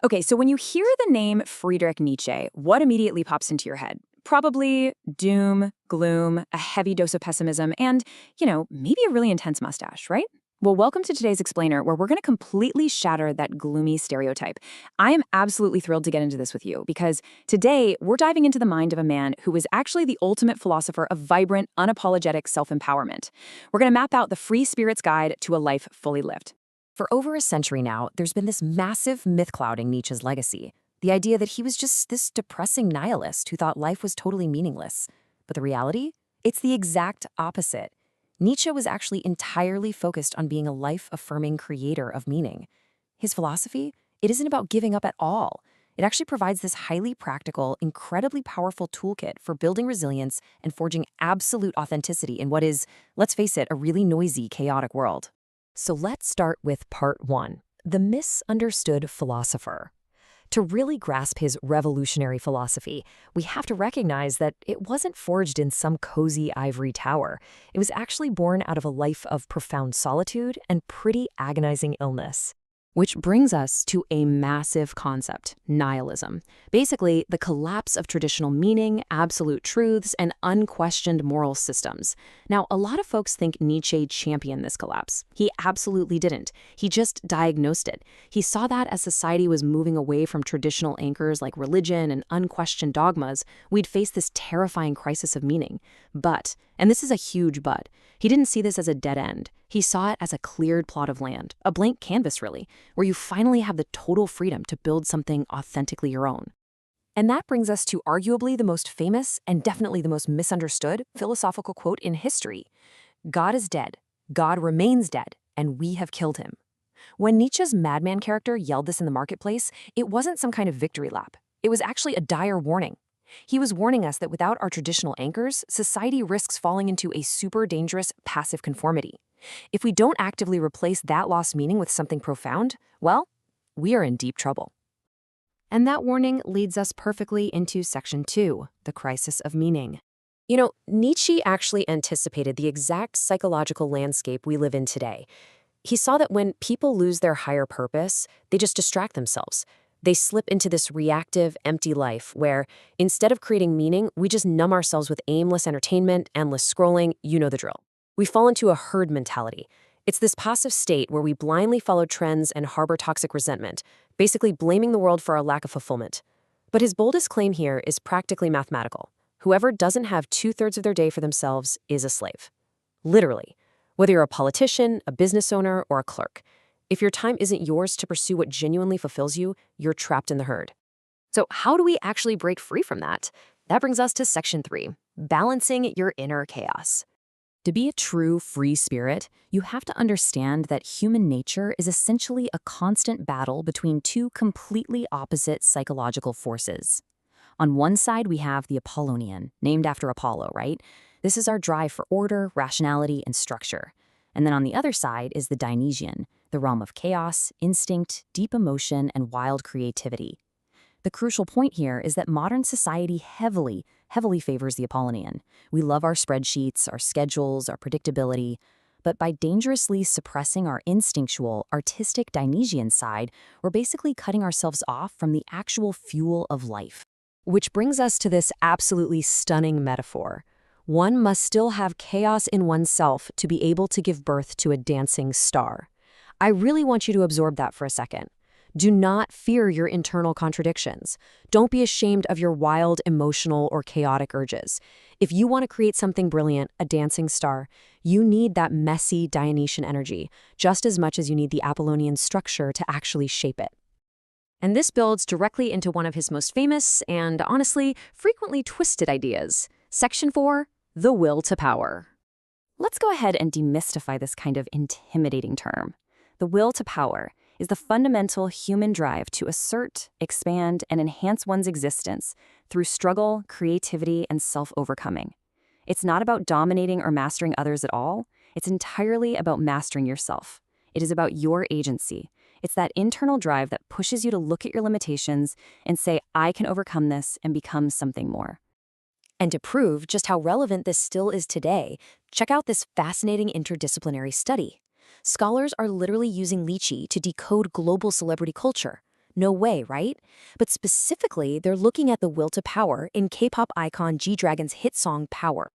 Okay, so when you hear the name Friedrich Nietzsche, what immediately pops into your head? Probably doom, gloom, a heavy dose of pessimism, and, maybe a really intense mustache, right? Well, welcome to today's Explainer, where we're going to completely shatter that gloomy stereotype. I am absolutely thrilled to get into this with you, because today we're diving into the mind of a man who is actually the ultimate philosopher of vibrant, unapologetic self-empowerment. We're going to map out the free spirit's guide to a life fully lived. For over a century now, there's been this massive myth clouding Nietzsche's legacy. The idea that he was just this depressing nihilist who thought life was totally meaningless. But the reality? It's the exact opposite. Nietzsche was actually entirely focused on being a life-affirming creator of meaning. His philosophy? It isn't about giving up at all. It actually provides this highly practical, incredibly powerful toolkit for building resilience and forging absolute authenticity in what is, let's face it, a really noisy, chaotic world. So let's start with part 1, the misunderstood philosopher. To really grasp his revolutionary philosophy, we have to recognize that it wasn't forged in some cozy ivory tower. It was actually born out of a life of profound solitude and pretty agonizing illness. Which brings us to a massive concept, nihilism. Basically, the collapse of traditional meaning, absolute truths, and unquestioned moral systems. Now, a lot of folks think Nietzsche championed this collapse. He absolutely didn't. He just diagnosed it. He saw that as society was moving away from traditional anchors like religion and unquestioned dogmas, we'd face this terrifying crisis of meaning. But, and this is a huge but, he didn't see this as a dead end. He saw it as a cleared plot of land, a blank canvas really, where you finally have the total freedom to build something authentically your own. And that brings us to arguably the most famous and definitely the most misunderstood philosophical quote in history. God is dead, God remains dead, and we have killed him. When Nietzsche's madman character yelled this in the marketplace, it wasn't some kind of victory lap. It was actually a dire warning. He was warning us that without our traditional anchors, society risks falling into a super dangerous passive conformity. If we don't actively replace that lost meaning with something profound, well, we are in deep trouble. And that warning leads us perfectly into section 2, the crisis of meaning. Nietzsche actually anticipated the exact psychological landscape we live in today. He saw that when people lose their higher purpose, they just distract themselves. They slip into this reactive, empty life where, instead of creating meaning, we just numb ourselves with aimless entertainment, endless scrolling, you know the drill. We fall into a herd mentality. It's this passive state where we blindly follow trends and harbor toxic resentment, basically blaming the world for our lack of fulfillment. But his boldest claim here is practically mathematical. Whoever doesn't have 2/3 of their day for themselves is a slave. Literally. Whether you're a politician, a business owner, or a clerk. If your time isn't yours to pursue what genuinely fulfills you, you're trapped in the herd. So how do we actually break free from that? That brings us to section 3, balancing your inner chaos. To be a true free spirit, you have to understand that human nature is essentially a constant battle between two completely opposite psychological forces. On one side, we have the Apollonian, named after Apollo, right? This is our drive for order, rationality, and structure. And then on the other side is the Dionysian, the realm of chaos, instinct, deep emotion, and wild creativity. The crucial point here is that modern society heavily favors the Apollonian. We love our spreadsheets, our schedules, our predictability, but by dangerously suppressing our instinctual, artistic Dionysian side, we're basically cutting ourselves off from the actual fuel of life. Which brings us to this absolutely stunning metaphor. One must still have chaos in oneself to be able to give birth to a dancing star. I really want you to absorb that for a second. Do not fear your internal contradictions. Don't be ashamed of your wild, emotional, or chaotic urges. If you want to create something brilliant, a dancing star, you need that messy Dionysian energy, just as much as you need the Apollonian structure to actually shape it. And this builds directly into one of his most famous and, honestly, frequently twisted ideas. Section 4, the will to power. Let's go ahead and demystify this kind of intimidating term. The will to power is the fundamental human drive to assert, expand, and enhance one's existence through struggle, creativity, and self-overcoming. It's not about dominating or mastering others at all. It's entirely about mastering yourself. It is about your agency. It's that internal drive that pushes you to look at your limitations and say, I can overcome this and become something more. And to prove just how relevant this still is today, check out this fascinating interdisciplinary study. Scholars are literally using Nietzsche to decode global celebrity culture. No way, right? But specifically, they're looking at the will to power in K-pop icon G-Dragon's hit song Power.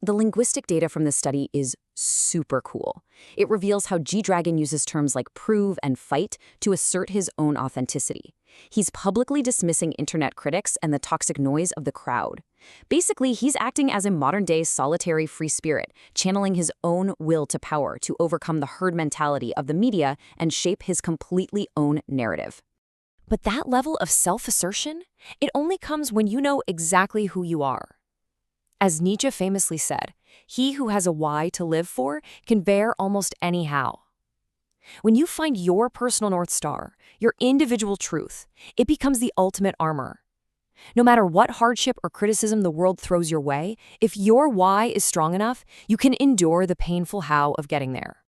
The linguistic data from this study is super cool. It reveals how G-Dragon uses terms like prove and fight to assert his own authenticity. He's publicly dismissing internet critics and the toxic noise of the crowd. Basically, he's acting as a modern-day solitary free spirit, channeling his own will to power to overcome the herd mentality of the media and shape his completely own narrative. But that level of self-assertion, it only comes when you know exactly who you are. As Nietzsche famously said, he who has a why to live for can bear almost any how. When you find your personal North Star, your individual truth, it becomes the ultimate armor. No matter what hardship or criticism the world throws your way, if your why is strong enough, you can endure the painful how of getting there.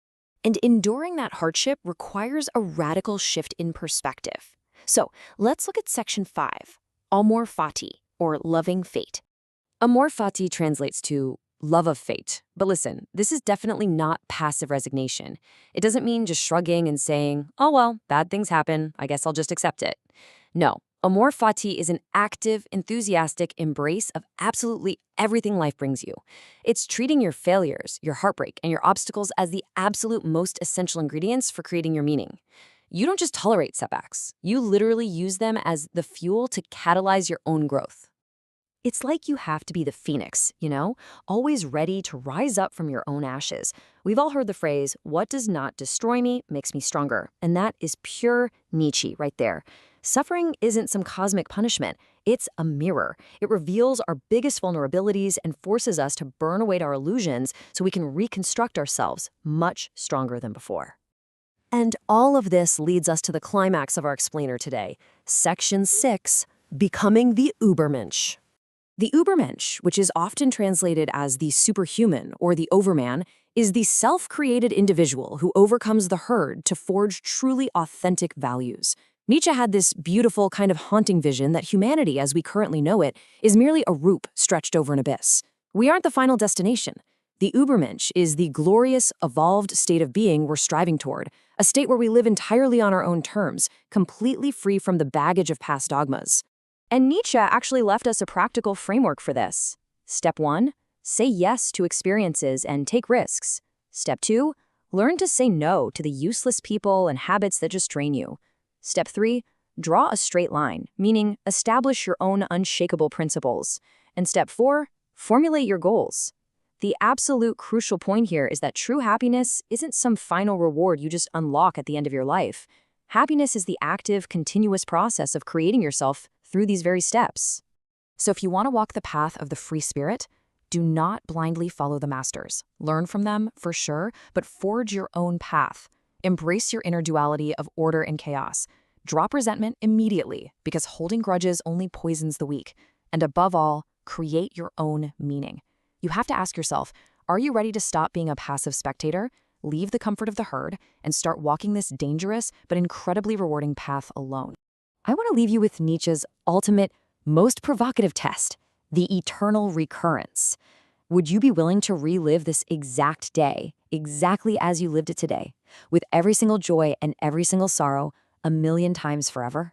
And enduring that hardship requires a radical shift in perspective. So let's look at section 5, amor fati, or loving fate. Amor fati translates to love of fate. But listen, this is definitely not passive resignation. It doesn't mean just shrugging and saying, oh well, bad things happen, I guess I'll just accept it. No, amor fati is an active, enthusiastic embrace of absolutely everything life brings you. It's treating your failures, your heartbreak, and your obstacles as the absolute most essential ingredients for creating your meaning. You don't just tolerate setbacks. You literally use them as the fuel to catalyze your own growth. It's like you have to be the phoenix, always ready to rise up from your own ashes. We've all heard the phrase, what does not destroy me makes me stronger. And that is pure Nietzsche right there. Suffering isn't some cosmic punishment. It's a mirror. It reveals our biggest vulnerabilities and forces us to burn away our illusions so we can reconstruct ourselves much stronger than before. And all of this leads us to the climax of our explainer today, Section 6, Becoming the Übermensch. The Übermensch, which is often translated as the superhuman or the overman, is the self-created individual who overcomes the herd to forge truly authentic values. Nietzsche had this beautiful kind of haunting vision that humanity, as we currently know it, is merely a rope stretched over an abyss. We aren't the final destination. The Übermensch is the glorious, evolved state of being we're striving toward, a state where we live entirely on our own terms, completely free from the baggage of past dogmas. And Nietzsche actually left us a practical framework for this. Step 1, say yes to experiences and take risks. Step 2, learn to say no to the useless people and habits that just drain you. Step 3, draw a straight line, meaning establish your own unshakable principles. And step 4, formulate your goals. The absolute crucial point here is that true happiness isn't some final reward you just unlock at the end of your life. Happiness is the active, continuous process of creating yourself through these very steps. So if you want to walk the path of the free spirit, do not blindly follow the masters. Learn from them, for sure, but forge your own path. Embrace your inner duality of order and chaos. Drop resentment immediately, because holding grudges only poisons the weak. And above all, create your own meaning. You have to ask yourself, are you ready to stop being a passive spectator, leave the comfort of the herd, and start walking this dangerous but incredibly rewarding path alone? I want to leave you with Nietzsche's ultimate, most provocative test, the eternal recurrence. Would you be willing to relive this exact day, exactly as you lived it today, with every single joy and every single sorrow, 1,000,000 times forever?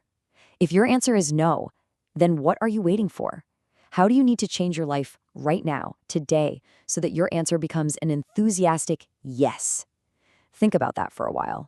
If your answer is no, then what are you waiting for? How do you need to change your life right now, today, so that your answer becomes an enthusiastic yes? Think about that for a while.